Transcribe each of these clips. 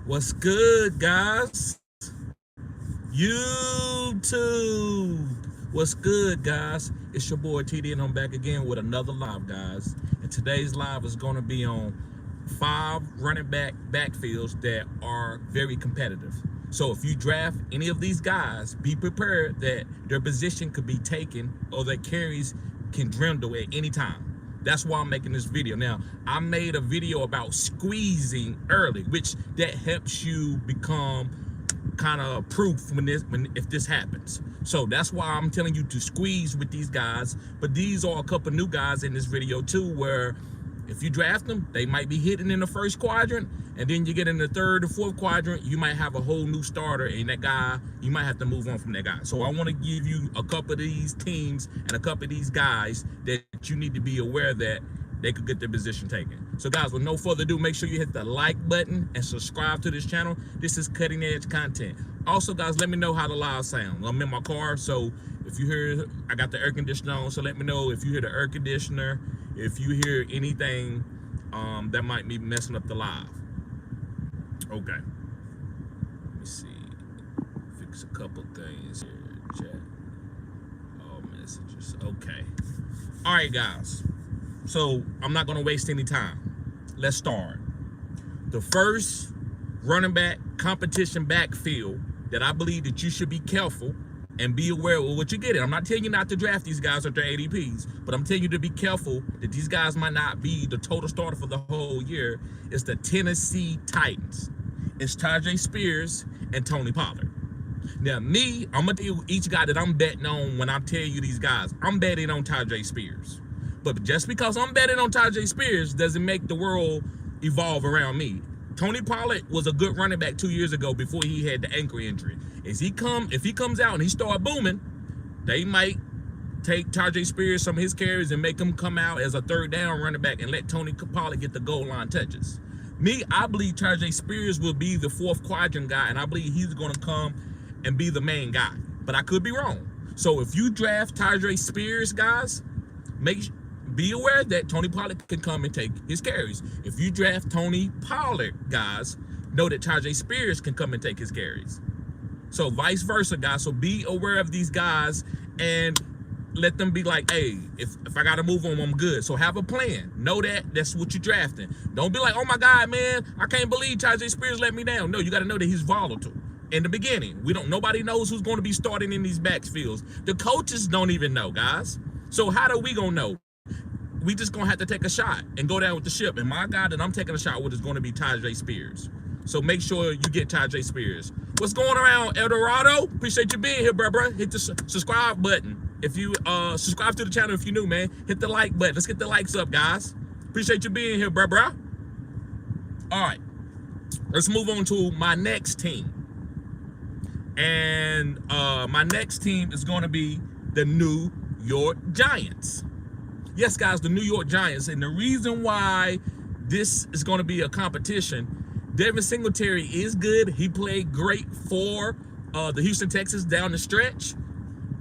What's good, guys? YouTube. What's good, guys? It's your boy TD, and I'm back again with another live, guys. And today's live is going to be on 5 running backfields that are very competitive. So if you draft any of these guys, be prepared that their position could be taken or their carries can dwindle at any time. That's why I'm making this video. Now, I made a video about squeezing early, which that helps you become kind of proof if this happens. So that's why I'm telling you to squeeze with these guys. But these are a couple new guys in this video too, where if you draft them, they might be hitting in the first quadrant, and then you get in the third or fourth quadrant, you might have a whole new starter, and that guy, you might have to move on from that guy. So I want to give you a couple of these teams and a couple of these guys that you need to be aware that they could get their position taken. So guys, with no further ado, make sure you hit the like button and subscribe to this channel. This is cutting edge content. Also, guys, let me know how the live sound. I'm in my car, so if you hear, I got the air conditioner on, so let me know if you hear the air conditioner, if you hear anything that might be messing up the live. Okay. Let me see. Fix a couple things here. Chat. All messages. Okay. All right, guys. So I'm not going to waste any time. Let's start. The first running back competition backfield that I believe that you should be careful and be aware of what you're getting. I'm not telling you not to draft these guys at their ADPs, but I'm telling you to be careful that these guys might not be the total starter for the whole year. It's the Tennessee Titans. It's Tajay Spears and Tony Pollard. Now, I'm going to tell you each guy that I'm betting on when I tell you these guys. I'm betting on Tajay Spears. But just because I'm betting on Tajay Spears doesn't make the world evolve around me. Tony Pollard was a good running back 2 years ago before he had the ankle injury. If he comes out and he start booming, they might take Tajay Spears some of his carries and make him come out as a third down running back and let Tony Pollard get the goal line touches. I believe Tajay Spears will be the fourth quadrant guy, and I believe he's going to come and be the main guy. But I could be wrong. So if you draft Tajay Spears, guys, be aware that Tony Pollard can come and take his carries. If you draft Tony Pollard, guys, know that Tajay Spears can come and take his carries. So vice versa, guys. So be aware of these guys and let them be like, hey, if I got to move on, I'm good. So have a plan. Know that that's what you're drafting. Don't be like, oh my God, man, I can't believe Tajay Spears let me down. No, you got to know that he's volatile. In the beginning, nobody knows who's going to be starting in these backfields. The coaches don't even know, guys. So how are we going to know? We just going to have to take a shot and go down with the ship. And my guy that I'm taking a shot with is going to be Tajay Spears. So make sure you get Tajay Spears. What's going around, El Dorado? Appreciate you being here, bro. Hit the subscribe button. If you subscribe to the channel if you're new, man, hit the like button. Let's get the likes up, guys. Appreciate you being here, bro. All right. Let's move on to my next team. And my next team is going to be the New York Giants. Yes, guys, the New York Giants. And the reason why this is going to be a competition, Devin Singletary is good. He played great for the Houston Texans down the stretch,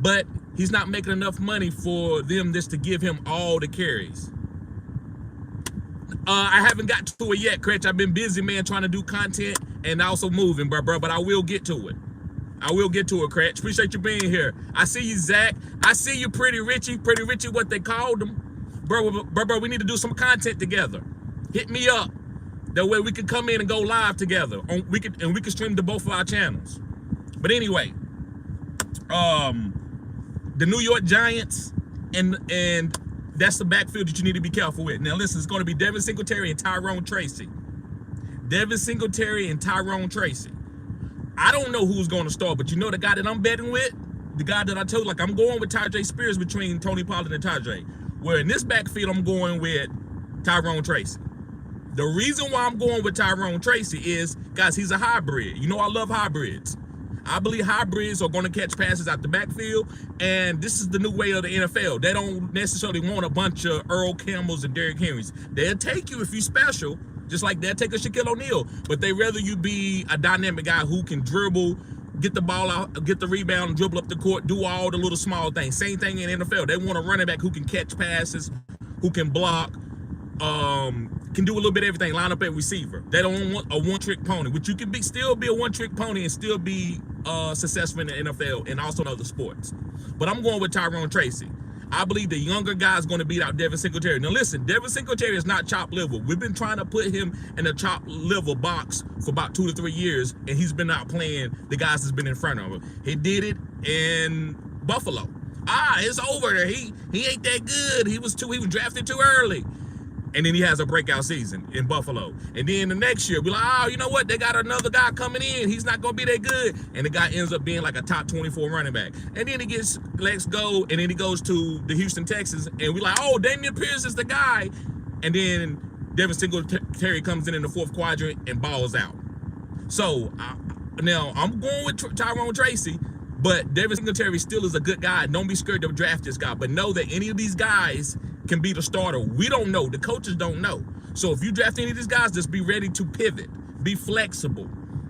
but he's not making enough money for them just to give him all the carries. I haven't got to it yet, Cretch. I've been busy, man, trying to do content and also moving, bro, but I will get to it. I will get to it, Cretch. Appreciate you being here. I see you, Zach. I see you, Pretty Richie, what they called him. Bro, we need to do some content together. Hit me up. That way we can come in and go live together. We can stream to both of our channels. But anyway, the New York Giants, and that's the backfield that you need to be careful with. Now listen, it's going to be Devin Singletary and Tyrone Tracy. I don't know who's going to start, but you know the guy that I'm betting with, the guy that I told, like I'm going with Tajay Spears between Tony Pollard and Tajay. Where in this backfield, I'm going with Tyrone Tracy. The reason why I'm going with Tyrone Tracy is, guys, he's a hybrid. You know I love hybrids. I believe hybrids are going to catch passes out the backfield, and this is the new way of the NFL. They don't necessarily want a bunch of Earl Campbells and Derrick Henrys. They'll take you if you're special, just like they'll take a Shaquille O'Neal, but they rather you be a dynamic guy who can dribble, get the ball out, get the rebound, dribble up the court, do all the little small things. Same thing in NFL. They want a running back who can catch passes, who can block, can do a little bit of everything, line up at receiver. They don't want a one-trick pony, which you can still be a one-trick pony and still be successful in the NFL and also in other sports. But I'm going with Tyrone Tracy. I believe the younger guy is going to beat out Devin Singletary. Now listen, Devin Singletary is not chop liver. We've been trying to put him in the chop liver box for about 2 to 3 years, and he's been out playing the guys that's been in front of him. He did it in Buffalo. It's over there. He ain't that good. He was drafted too early. And then he has a breakout season in Buffalo. And then the next year, we're like, you know what? They got another guy coming in. He's not going to be that good. And the guy ends up being like a top 24 running back. And then he lets go, and then he goes to the Houston Texans. And we're like, Damian Pierce is the guy. And then Devin Singletary comes in the 4th quadrant and balls out. So now I'm going with Tyrone Tracy. But Devin Singletary still is a good guy. Don't be scared to draft this guy. But know that any of these guys can be the starter. We don't know. The coaches don't know. So if you draft any of these guys, just be ready to pivot. Be flexible.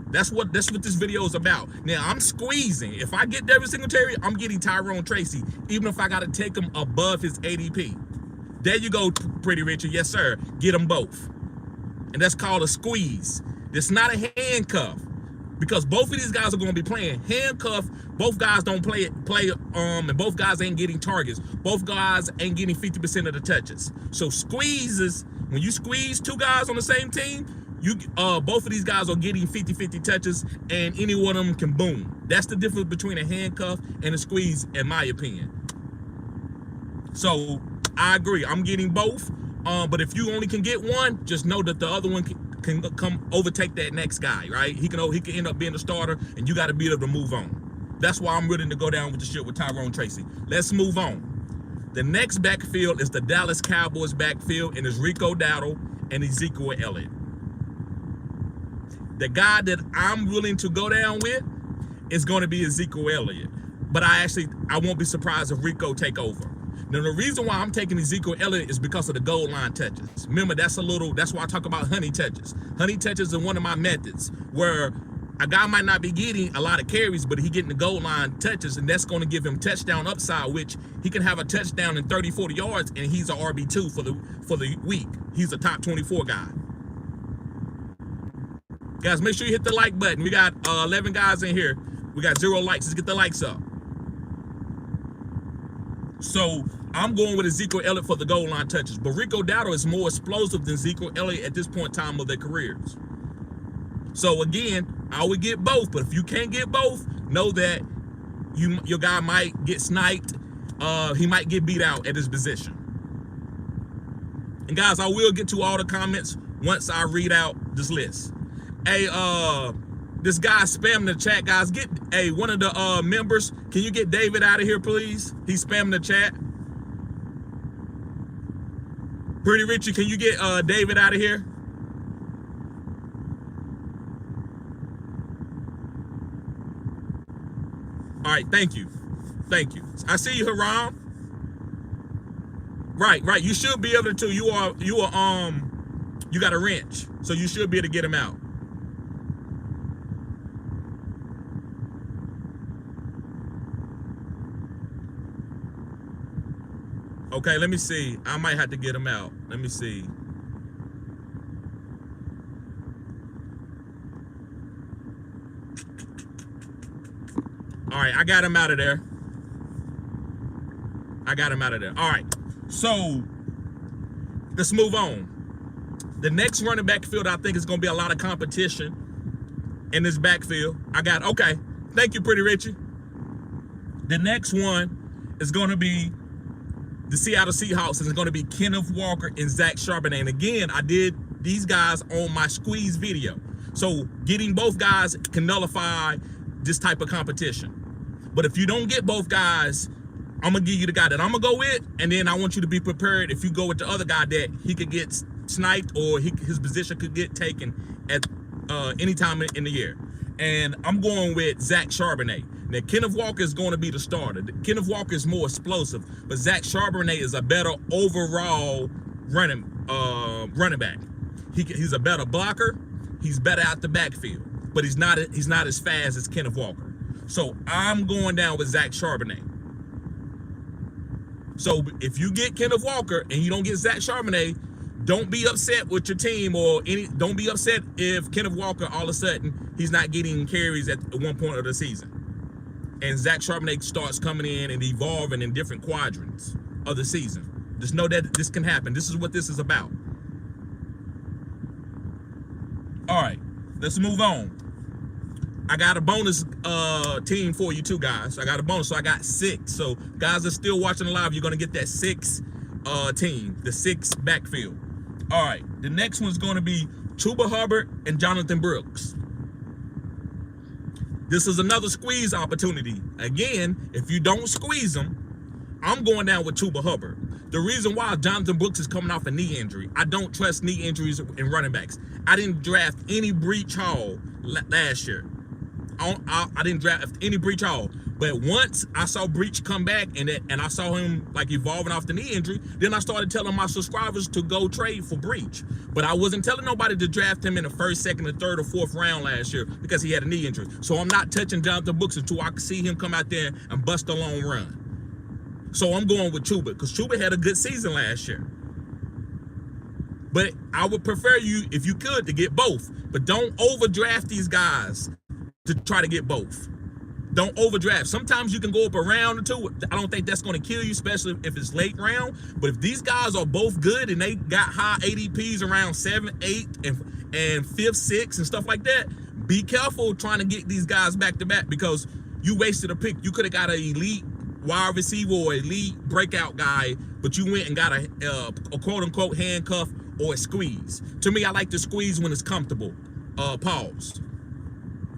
That's what this video is about. Now, I'm squeezing. If I get Devin Singletary, I'm getting Tyrone Tracy, even if I got to take him above his ADP. There you go, Pretty Richard. Yes, sir. Get them both. And that's called a squeeze. It's not a handcuff. Because both of these guys are going to be playing. Handcuff, both guys don't play, and both guys ain't getting targets. Both guys ain't getting 50% of the touches. So squeezes, when you squeeze 2 guys on the same team, both of these guys are getting 50-50 touches, and any one of them can boom. That's the difference between a handcuff and a squeeze, in my opinion. So I agree. I'm getting both. But if you only can get one, just know that the other one can come overtake that next guy, right? He can end up being the starter, and you got to be able to move on. That's why I'm willing to go down with the shit with Tyrone Tracy. Let's move on. The next backfield is the Dallas Cowboys backfield, and it's Rico Dowdle and Ezekiel Elliott. The guy that I'm willing to go down with is going to be Ezekiel Elliott. But I won't be surprised if Rico take over. Now, the reason why I'm taking Ezekiel Elliott is because of the goal line touches. Remember, that's why I talk about honey touches. Honey touches are one of my methods where a guy might not be getting a lot of carries, but he getting the goal line touches, and that's going to give him touchdown upside, which he can have a touchdown in 30, 40 yards, and he's a RB2 for the week. He's a top 24 guy. Guys, make sure you hit the like button. We got 11 guys in here. We got 0 likes. Let's get the likes up. So I'm going with Ezekiel Elliott for the goal line touches. But Rico Dowdle is more explosive than Ezekiel Elliott at this point in time of their careers. So again, I would get both. But if you can't get both, know that your guy might get sniped. He might get beat out at his position. And guys, I will get to all the comments once I read out this list. Hey, this guy spamming the chat, guys. Get one of the members. Can you get David out of here, please? He's spamming the chat. Pretty Richie, can you get David out of here? All right, thank you. Thank you. I see you, Haram. Right. You should be able to. You got a wrench, so you should be able to get him out. Okay, let me see. I might have to get him out. Let me see. All right, I got him out of there. All right, so let's move on. The next running back field, I think, is going to be a lot of competition in this backfield. Okay, thank you, Pretty Richie. The next one is going to be the Seattle Seahawks, and it's going to be Kenneth Walker and Zach Charbonnet. And again, I did these guys on my squeeze video. So getting both guys can nullify this type of competition. But if you don't get both guys, I'm going to give you the guy that I'm going to go with, and then I want you to be prepared if you go with the other guy that he could get sniped or his position could get taken at any time in the year. And I'm going with Zach Charbonnet. Now, Kenneth Walker is going to be the starter. Kenneth Walker is more explosive, but Zach Charbonnet is a better overall running back. He's a better blocker. He's better out the backfield, but he's not as fast as Kenneth Walker. So I'm going down with Zach Charbonnet. So if you get Kenneth Walker and you don't get Zach Charbonnet, don't be upset with your team don't be upset if Kenneth Walker all of a sudden he's not getting carries at one point of the season. And Zach Charbonnet starts coming in and evolving in different quadrants of the season. Just know that this can happen. This is what this is about. All right, let's move on. I got a bonus team for you too, guys. I got a bonus, so I got 6. So guys that are still watching the live, you're gonna get that 6 team, the 6 backfield. All right, the next one's gonna be Chuba Hubbard and Jonathan Brooks. This is another squeeze opportunity. Again, if you don't squeeze them, I'm going down with Chuba Hubbard. The reason why Jonathan Brooks is coming off a knee injury. I don't trust knee injuries in running backs. I didn't draft any Breach Hall last year. I didn't draft any Breach Hall. But once I saw Breach come back and I saw him like evolving off the knee injury, then I started telling my subscribers to go trade for Breach. But I wasn't telling nobody to draft him in the 1st, 2nd, or 3rd, or 4th round last year because he had a knee injury. So I'm not touching Jonathan Brooks until I can see him come out there and bust a long run. So I'm going with Chuba because Chuba had a good season last year. But I would prefer you, if you could, to get both. But don't overdraft these guys to try to get both. Don't overdraft. Sometimes you can go up a round or two. I don't think that's going to kill you, especially if it's late round. But if these guys are both good and they got high ADPs around 7, 8, and 5th, 6th, and stuff like that, be careful trying to get these guys back to back because you wasted a pick. You could have got an elite wide receiver or elite breakout guy, but you went and got a quote unquote handcuff or a squeeze. To me, I like to squeeze when it's comfortable. Pause.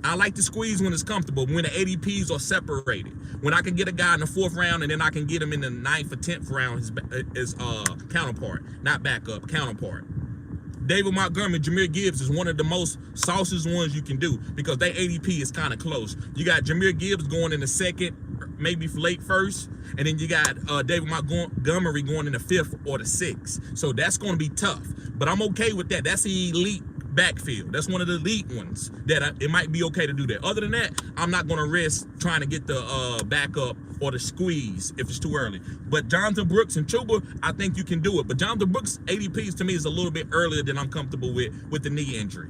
I like to squeeze when it's comfortable, when the ADPs are separated. When I can get a guy in the 4th round and then I can get him in the 9th or 10th round, his counterpart, not backup, counterpart. David Montgomery, Jahmyr Gibbs is one of the most sauciest ones you can do because their ADP is kind of close. You got Jahmyr Gibbs going in the 2nd, maybe late 1st, and then you got David Montgomery going in the 5th or the 6th. So that's going to be tough, but I'm okay with that. That's the elite backfield. That's one of the elite ones that it might be okay to do that. Other than that, I'm not going to risk trying to get the backup or the squeeze if it's too early. But Jonathan Brooks and Chuba, I think you can do it. But Jonathan Brooks ADPs to me is a little bit earlier than I'm comfortable with the knee injury.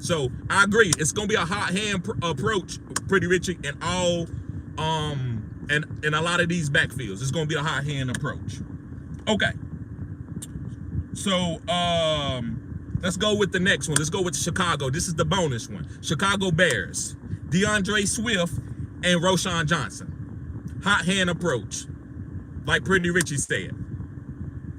So I agree. It's going to be a hot hand approach, Pretty Richie, and all and a lot of these backfields. It's going to be a hot hand approach. Okay, so let's go with the next one. Let's go with Chicago. This is the bonus one. Chicago Bears, DeAndre Swift and Roschon Johnson. Hot hand approach, like Pretty Richie said.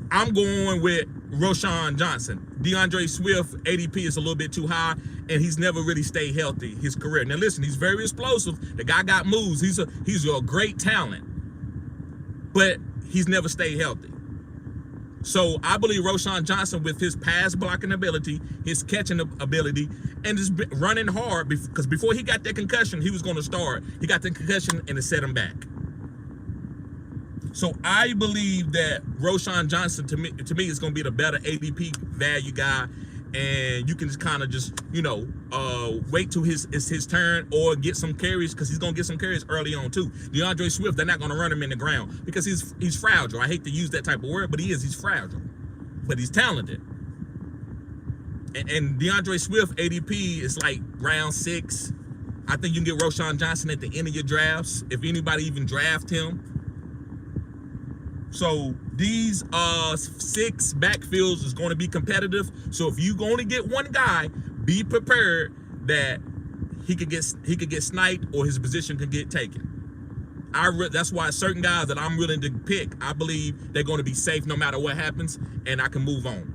I'm going with Roschon Johnson. DeAndre Swift ADP is a little bit too high, and he's never really stayed healthy his career. Now listen, he's very explosive. The guy got moves. He's a great talent, but he's never stayed healthy. So I believe Roschon Johnson, with his pass blocking ability, his catching ability, and just running hard, because before he got that concussion, he was going to start. He got the concussion and it set him back. So I believe that Roschon Johnson, to me, is going to be the better ADP value guy, and you can just kind of just, wait till it's his turn or get some carries, because he's going to get some carries early on too. DeAndre Swift, they're not going to run him in the ground because he's fragile. I hate to use that type of word, but he's fragile. But he's talented. And DeAndre Swift ADP is like round 6. I think you can get Roschon Johnson at the end of your drafts, if anybody even draft him. So these 6 backfields is going to be competitive. So if you're going to get one guy, be prepared that he could get sniped or his position could get taken. That's why certain guys that I'm willing to pick, I believe they're going to be safe no matter what happens, and I can move on.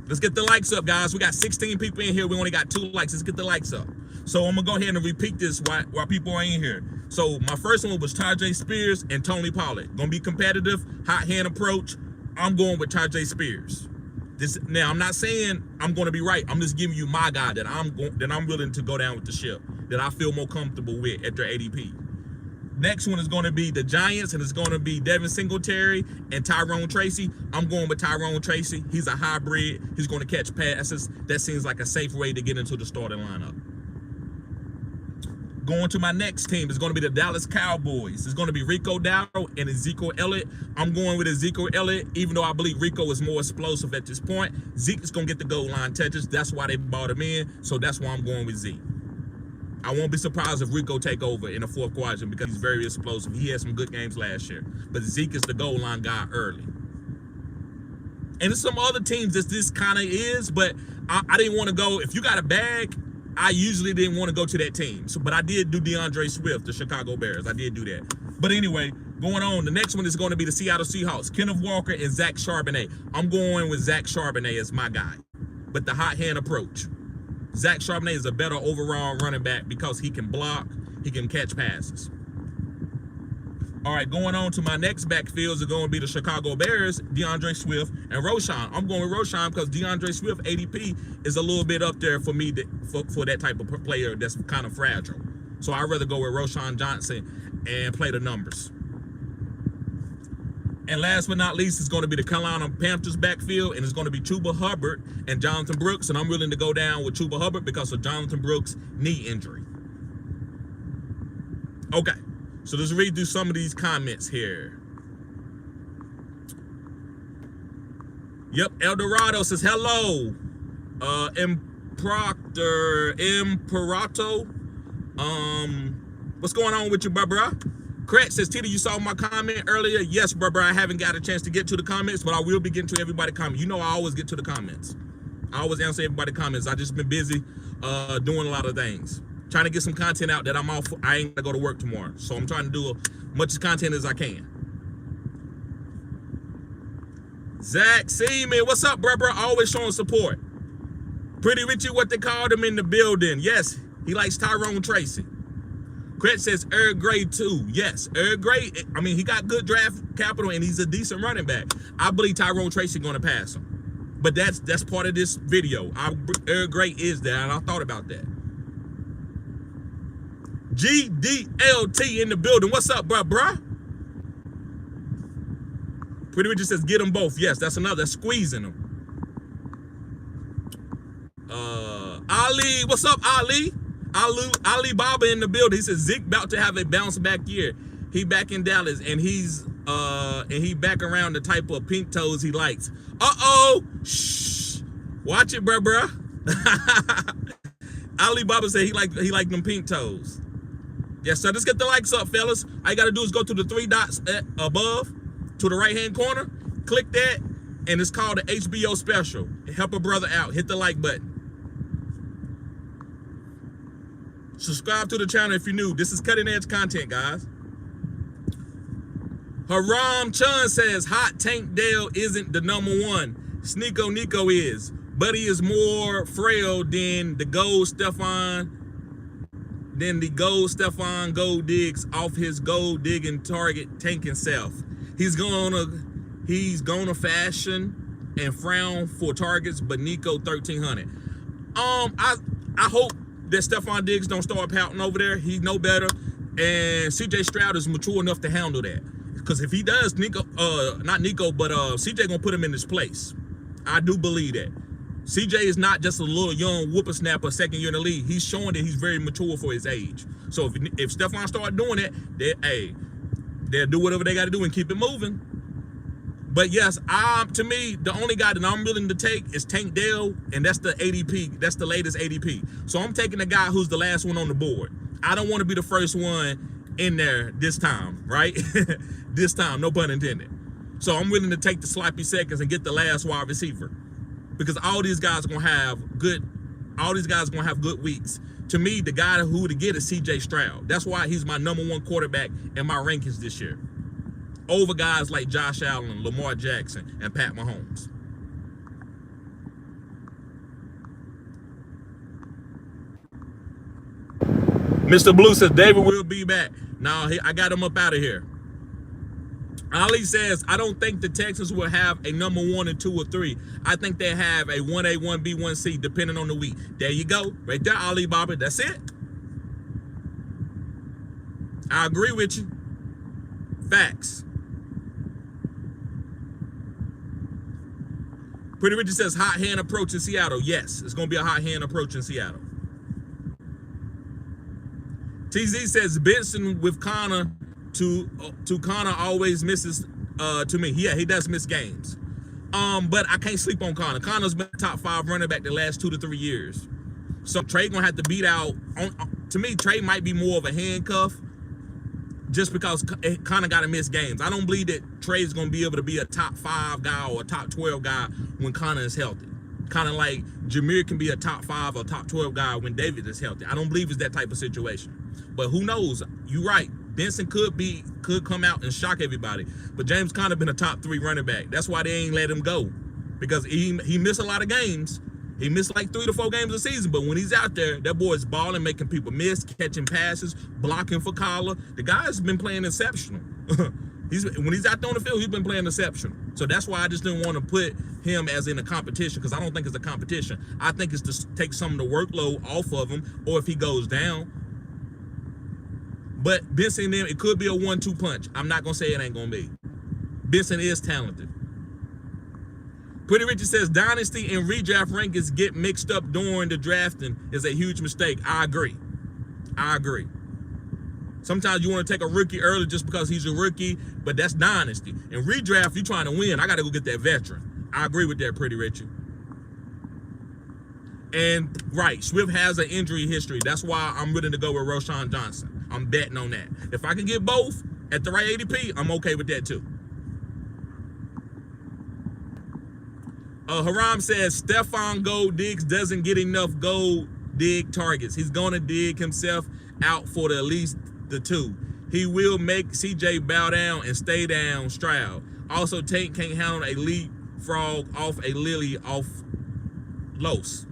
Let's get the likes up, guys. We got 16 people in here. We only got 2 likes. Let's get the likes up. So I'm going to go ahead and repeat this while people are in here. So my first one was Tajay Spears and Tony Pollard. Going to be competitive, hot hand approach. I'm going with Tajay Spears. Now, I'm not saying I'm going to be right. I'm just giving you my guy that I'm willing to go down with the ship, that I feel more comfortable with at their ADP. Next one is going to be the Giants, and it's going to be Devin Singletary and Tyrone Tracy. I'm going with Tyrone Tracy. He's a hybrid. He's going to catch passes. That seems like a safe way to get into the starting lineup. Going to my next team is going to be the Dallas Cowboys. It's going to be Rico Dowdle and Ezekiel Elliott. I'm going with Ezekiel Elliott, even though I believe Rico is more explosive at this point. Zeke is going to get the goal line touches. That's why they bought him in. So that's why I'm going with Zeke. I won't be surprised if Rico take over in the fourth quadrant because he's very explosive. He had some good games last year. But Zeke is the goal line guy early. And there's some other teams that this kind of is, but I didn't want to go. If you got a bag, I usually didn't want to go to that team. So, but I did do DeAndre Swift, the Chicago Bears. I did do that. But anyway, going on, the next one is going to be the Seattle Seahawks. Kenneth Walker and Zach Charbonnet. I'm going with Zach Charbonnet as my guy. But the hot hand approach. Zach Charbonnet is a better overall running back because he can block, he can catch passes. All right, going on to my next backfields are going to be the Chicago Bears, DeAndre Swift, and Roschon. I'm going with Roschon because DeAndre Swift ADP is a little bit up there for me for that type of player that's kind of fragile. So I'd rather go with Roschon Johnson and play the numbers. And last but not least, it's going to be the Carolina Panthers backfield, and it's going to be Chuba Hubbard and Jonathan Brooks. And I'm willing to go down with Chuba Hubbard because of Jonathan Brooks' knee injury. Okay. So let's read through some of these comments here. Yep, Eldorado says, hello. Imperato. What's going on with you, bruh? Craig says, Tita, you saw my comment earlier? Yes, bruh, I haven't got a chance to get to the comments, but I will be getting to everybody's comments. You know I always get to the comments. I always answer everybody's comments. I just been busy doing a lot of things. Trying to get some content out that I'm off. I ain't gonna go to work tomorrow. So I'm trying to do as much content as I can. Zach Seaman, what's up, bro? Always showing support. Pretty Richie, what they called him in the building. Yes, he likes Tyrone Tracy. Cret says Earl Gray too. Yes, Earl Gray, I mean, he got good draft capital and he's a decent running back. I believe Tyrone Tracy gonna pass him. But that's part of this video. Earl Gray is there, and I thought about that. GDLT in the building. What's up, bruh? Pretty Richard says, get them both. Yes, that's another. That's squeezing them. Ali, what's up, Ali? Ali Baba in the building. He says, Zeke about to have a bounce back year. He back in Dallas, and he back around the type of pink toes he likes. Uh-oh. Shh. Watch it, bruh. Ali Baba said he like them pink toes. Yes, sir. Let's get the likes up, fellas. All you got to do is go to the 3 dots above to the right-hand corner. Click that, and it's called the HBO special. Help a brother out. Hit the like button. Subscribe to the channel if you're new. This is cutting-edge content, guys. Haram Chun says, Hot Tank Dale isn't the #1. Sneeko Nico is. But he is more frail than the gold Stephon gold digs off his gold digging target tanking self. He's gonna fashion and frown for targets, but Nico 1300. I hope that Stephon Diggs don't start pouting over there. He know better, and CJ Stroud is mature enough to handle that. Because if he does, CJ gonna put him in his place. I do believe that. CJ is not just a little young whippersnapper second year in the league. He's showing that he's very mature for his age. So if Stephon start doing it, they'll do whatever they got to do and keep it moving. But yes, to me, the only guy that I'm willing to take is Tank Dell, and that's the ADP. That's the latest ADP. So I'm taking the guy who's the last one on the board. I don't want to be the first one in there this time, right? This time, no pun intended. So I'm willing to take the sloppy seconds and get the last wide receiver. Because all these guys are gonna have good weeks. To me, the guy who to get is CJ Stroud. That's why he's my #1 quarterback in my rankings this year. Over guys like Josh Allen, Lamar Jackson, and Pat Mahomes. Mr. Blue says David will be back. Now I got him up out of here. Ali says, I don't think the Texans will have a #1 and 2 or 3. I think they have a 1A, 1B, 1C, depending on the week. There you go. Right there, Ali Baba. That's it. I agree with you. Facts. Pretty Richard says, hot hand approach in Seattle. Yes, it's going to be a hot hand approach in Seattle. TZ says Benson with Connor to Connor always misses to me. Yeah, he does miss games. But I can't sleep on Connor. Connor's been top 5 running back the last 2 to 3 years. So Trey gonna have to beat out. To me, Trey might be more of a handcuff, just because Connor got to miss games. I don't believe that Trey's gonna be able to be a top 5 guy or a top 12 guy when Connor is healthy. Kind of like Jameer can be a top 5 or top 12 guy when David is healthy. I don't believe it's that type of situation. But who knows? You're right. Benson could come out and shock everybody. But James Conner been a top 3 running back. That's why they ain't let him go, because he missed a lot of games. He missed like 3 to 4 games a season. But when he's out there, that boy's balling, making people miss, catching passes, blocking for collar. The guy's been playing exceptional. When he's out there on the field, he's been playing exceptional. So that's why I just didn't want to put him as in a competition, because I don't think it's a competition. I think it's to take some of the workload off of him, or if he goes down. But Benson and them, it could be a 1-2 punch. I'm not going to say it ain't going to be. Benson is talented. Pretty Richard says dynasty and redraft rankings get mixed up during the drafting is a huge mistake. I agree. Sometimes you want to take a rookie early just because he's a rookie, but that's dynasty. In redraft, you're trying to win. I got to go get that veteran. I agree with that, Pretty Richard. And right, Swift has an injury history. That's why I'm willing to go with Roschon Johnson. I'm betting on that. If I can get both at the right ADP, I'm okay with that too. Haram says Stephon Diggs doesn't get enough gold dig targets. He's gonna dig himself out for at least the 2. He will make CJ bow down and stay down Stroud. Also, Tank can't handle a leapfrog off a Lily off Los.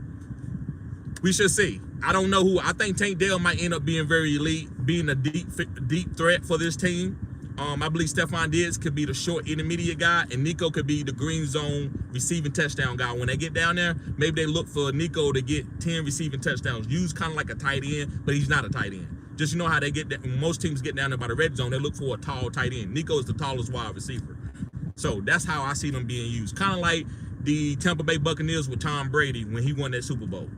We should see. I don't know who. I think Tank Dell might end up being very elite, being a deep threat for this team. I believe Stephon Diggs could be the short intermediate guy, and Nico could be the green zone receiving touchdown guy. When they get down there, maybe they look for Nico to get 10 receiving touchdowns. Used kind of like a tight end, but he's not a tight end. Just, you know how they get that. Most teams get down there by the red zone, they look for a tall tight end. Nico is the tallest wide receiver. So that's how I see them being used. Kind of like the Tampa Bay Buccaneers with Tom Brady when he won that Super Bowl.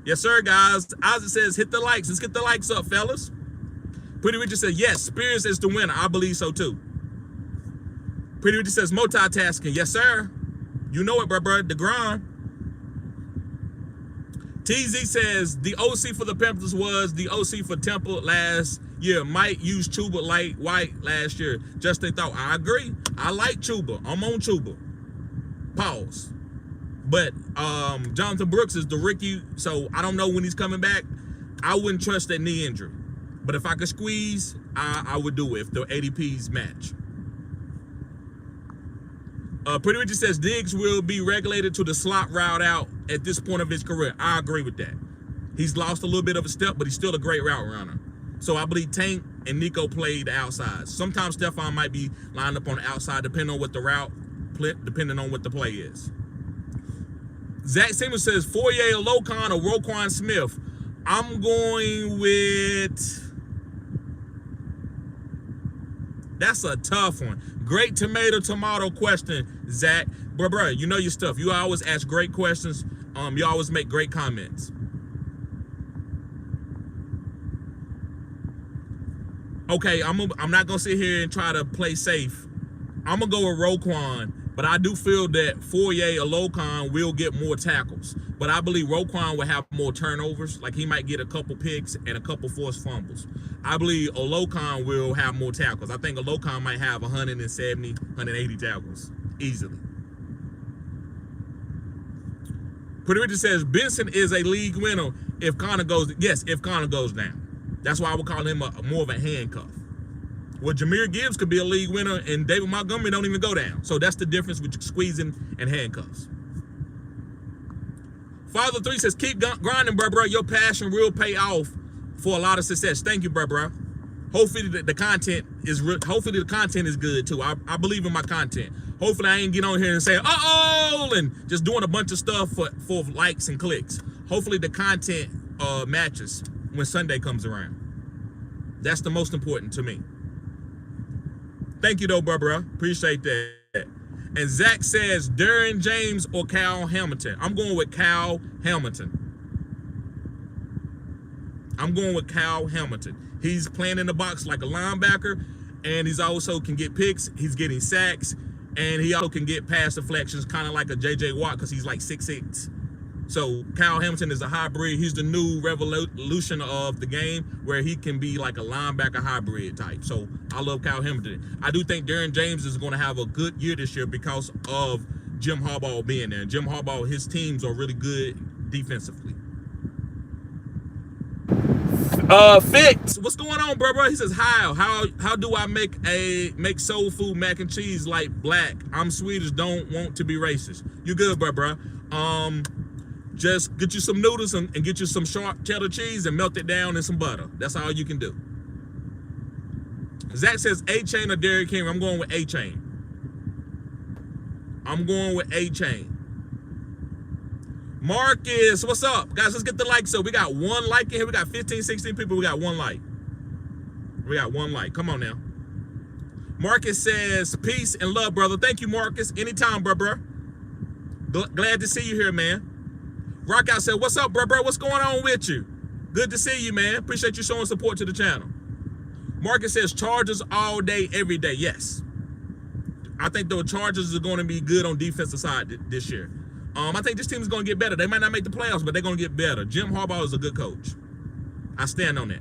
Yes, sir, guys. Isaac says, hit the likes. Let's get the likes up, fellas. Pretty Richard says, yes, Spears is the winner. I believe so, too. Pretty Richard says, multitasking. Yes, sir. You know it, bro. The grind. TZ says, the OC for the Panthers was the OC for Temple last year. Might use Chuba like White last year. Just a thought. I agree. I like Chuba. I'm on Chuba. Pause. But Jonathan Brooks is the rookie, so I don't know when he's coming back. I wouldn't trust that knee injury. But if I could squeeze, I would do it if the ADPs match. Pretty Richard says Diggs will be regulated to the slot route out at this point of his career. I agree with that. He's lost a little bit of a step, but he's still a great route runner. So I believe Tank and Nico play the outside. Sometimes Stephon might be lined up on the outside, depending on what the route, depending on what the play is. Zach Simmons says Fourier, Locon, or Roquan Smith. I'm going with. That's a tough one. Great tomato question, Zach. Bro, you know your stuff. You always ask great questions. You always make great comments. Okay, I'm not gonna sit here and try to play safe. I'm gonna go with Roquan, but I do feel that Fourier or Locon will get more tackles. But I believe Roquan will have more turnovers. Like, he might get a couple picks and a couple forced fumbles. I believe Olokun will have more tackles. I think Olokun might have 170, 180 tackles easily. Pretty Richard says Benson is a league winner if Connor goes. Yes, if Connor goes down. That's why I would call him more of a handcuff. Well, Jahmyr Gibbs could be a league winner, and David Montgomery don't even go down. So that's the difference with squeezing and handcuffs. Father 3 says, keep grinding, bro. Your passion will pay off for a lot of success. Thank you, bro. Hopefully the content is good too. I believe in my content. Hopefully I ain't get on here and say, uh-oh, and just doing a bunch of stuff for likes and clicks. Hopefully the content matches when Sunday comes around. That's the most important to me. Thank you though, bro. Appreciate that. And Zach says, Derwin James or Cal Hamilton. I'm going with Cal Hamilton. I'm going with Kyle Hamilton. He's playing in the box like a linebacker, and he's also can get picks. He's getting sacks, and he also can get pass deflections, kind of like a J.J. Watt because he's like 6'6". So Kyle Hamilton is a hybrid. He's the new revolution of the game where he can be like a linebacker hybrid type. So I love Kyle Hamilton. I do think Darren James is going to have a good year this year because of Jim Harbaugh being there. Jim Harbaugh, his teams are really good defensively. Fix, what's going on, bro? He says, how do I make soul food mac and cheese like black? I'm Swedish, don't want to be racist. You good, bro? Just get you some noodles and get you some sharp cheddar cheese and melt it down in some butter. That's all you can do. Zach says A-Chain or Derrick Henry. I'm going with A-Chain. I'm going with A-Chain. Marcus, what's up? Guys, let's get the likes. So we got 1 like in here. We got 15, 16 people. We got 1 like. We got 1 like. Come on now. Marcus says, peace and love, brother. Thank you, Marcus. Anytime, bro. Glad to see you here, man. Rockout said, what's up, bro? What's going on with you? Good to see you, man. Appreciate you showing support to the channel. Marcus says, Chargers all day, every day. Yes. I think the Chargers are going to be good on defensive side this year. I think this team is going to get better. They might not make the playoffs, but they're going to get better. Jim Harbaugh is a good coach. I stand on that.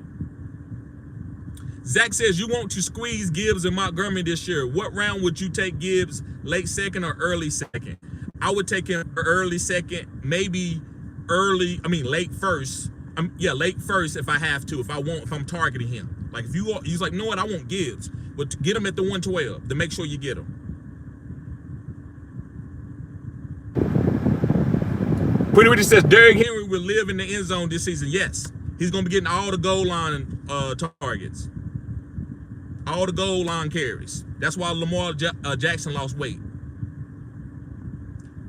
Zach says, you want to squeeze Gibbs and Montgomery this year. What round would you take Gibbs? Late second or early second? I would take him early second, maybe late first. Late first if I have to, if I'm targeting him. Like if he's like, you know what, I want Gibbs, but to get him at the 112 to make sure you get him. Pretty Richard says Derrick Henry will live in the end zone this season. Yes, he's going to be getting all the goal line targets, all the goal line carries. That's why Lamar Jackson lost weight.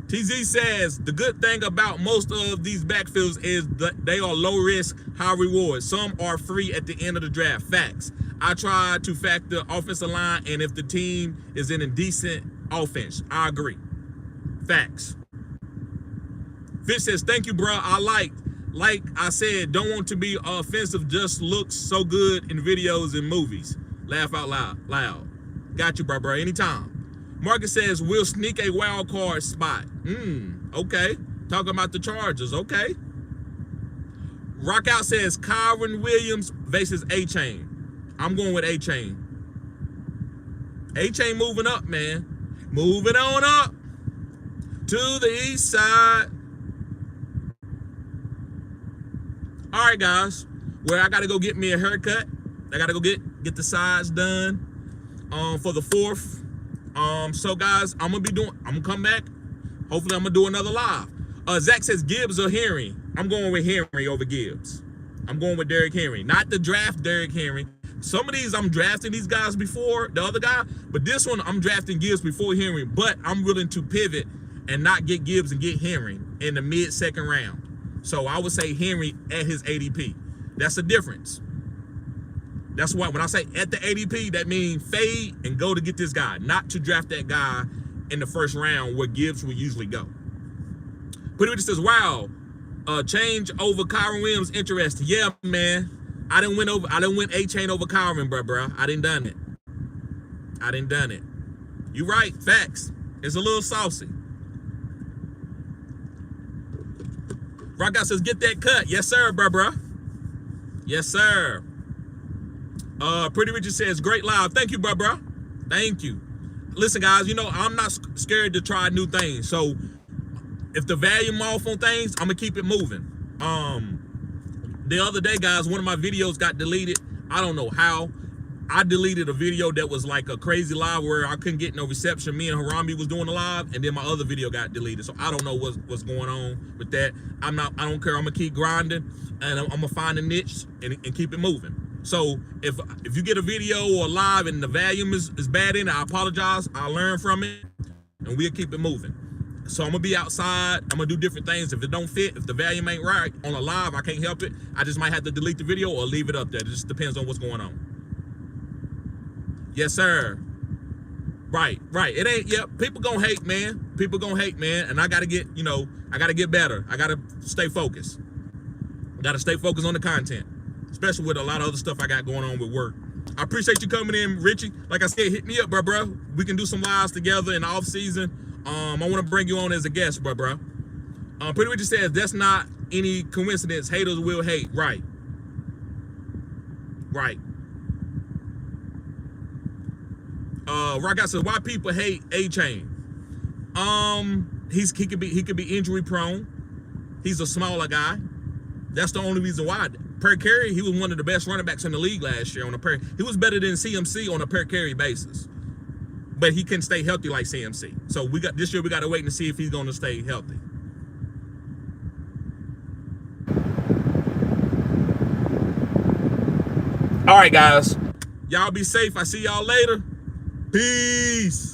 TZ says the good thing about most of these backfields is that they are low risk, high reward. Some are free at the end of the draft. Facts. I try to factor offensive line, and if the team is in a decent offense, I agree. Facts. Fish says, thank you, bro. I like I said, don't want to be offensive, just looks so good in videos and movies. Laugh out loud. Got you, bro. Anytime. Marcus says, we'll sneak a wild card spot. Okay. Talking about the Chargers. Okay. Rockout says, Kyron Williams versus A-Chain. I'm going with A-Chain. A-Chain moving up, man. Moving on up to the east side. All right, guys. Well, I got to go get me a haircut. I got to go get the sides done for the 4th. So guys, I'm gonna come back. Hopefully I'm gonna do another live. Zach says Gibbs or Henry. I'm going with Henry over Gibbs. I'm going with Derrick Henry, not the draft Derrick Henry. Some of these I'm drafting these guys before the other guy, but this one I'm drafting Gibbs before Henry, but I'm willing to pivot and not get Gibbs and get Henry in the mid-second round. So I would say Henry at his ADP. That's the difference. That's why when I say at the ADP, that means fade and go to get this guy, not to draft that guy in the first round where Gibbs would usually go. Pretty much says, wow, change over Kyron Williams, interesting. Yeah, man. I didn't win A-Chain over Kyron, bro. I didn't done it. You right, facts. It's a little saucy. Rockout says, get that cut. Yes, sir, bro. Yes, sir. Pretty Richard says, great live. Thank you, bro. Thank you. Listen, guys, you know, I'm not scared to try new things. So if the volume off on things, I'm going to keep it moving. The other day, guys, one of my videos got deleted. I don't know how. I deleted a video that was like a crazy live where I couldn't get no reception. Me and Harambe was doing a live, and then my other video got deleted. So I don't know what's going on with that. I don't care. I'm going to keep grinding, and I'm going to find a niche and keep it moving. So if you get a video or a live and the volume is bad in it, I apologize. I'll learn from it, and we'll keep it moving. So I'm gonna be outside. I'm gonna do different things. If it don't fit, if the volume ain't right on a live, I can't help it. I just might have to delete the video or leave it up there. It just depends on what's going on. Yes, sir. Right. It ain't, people gonna hate, man. People gonna hate, man. And I gotta get, I gotta get better. I gotta stay focused. I gotta stay focused on the content. especially with a lot of other stuff I got going on with work. I appreciate you coming in, Richie. Like I said, hit me up, bro. We can do some lives together in the off season. I want to bring you on as a guest, bro. Pretty much says that's not any coincidence. Haters will hate. Right. Rock out says, why people hate A-Chain? He could be injury prone. He's a smaller guy. That's the only reason why. Per carry, he was one of the best running backs in the league last year on a per. He was better than CMC on a per carry basis, but he couldn't stay healthy like CMC. So this year we got to wait and see if he's going to stay healthy. All right, guys, y'all be safe. I see y'all later. Peace.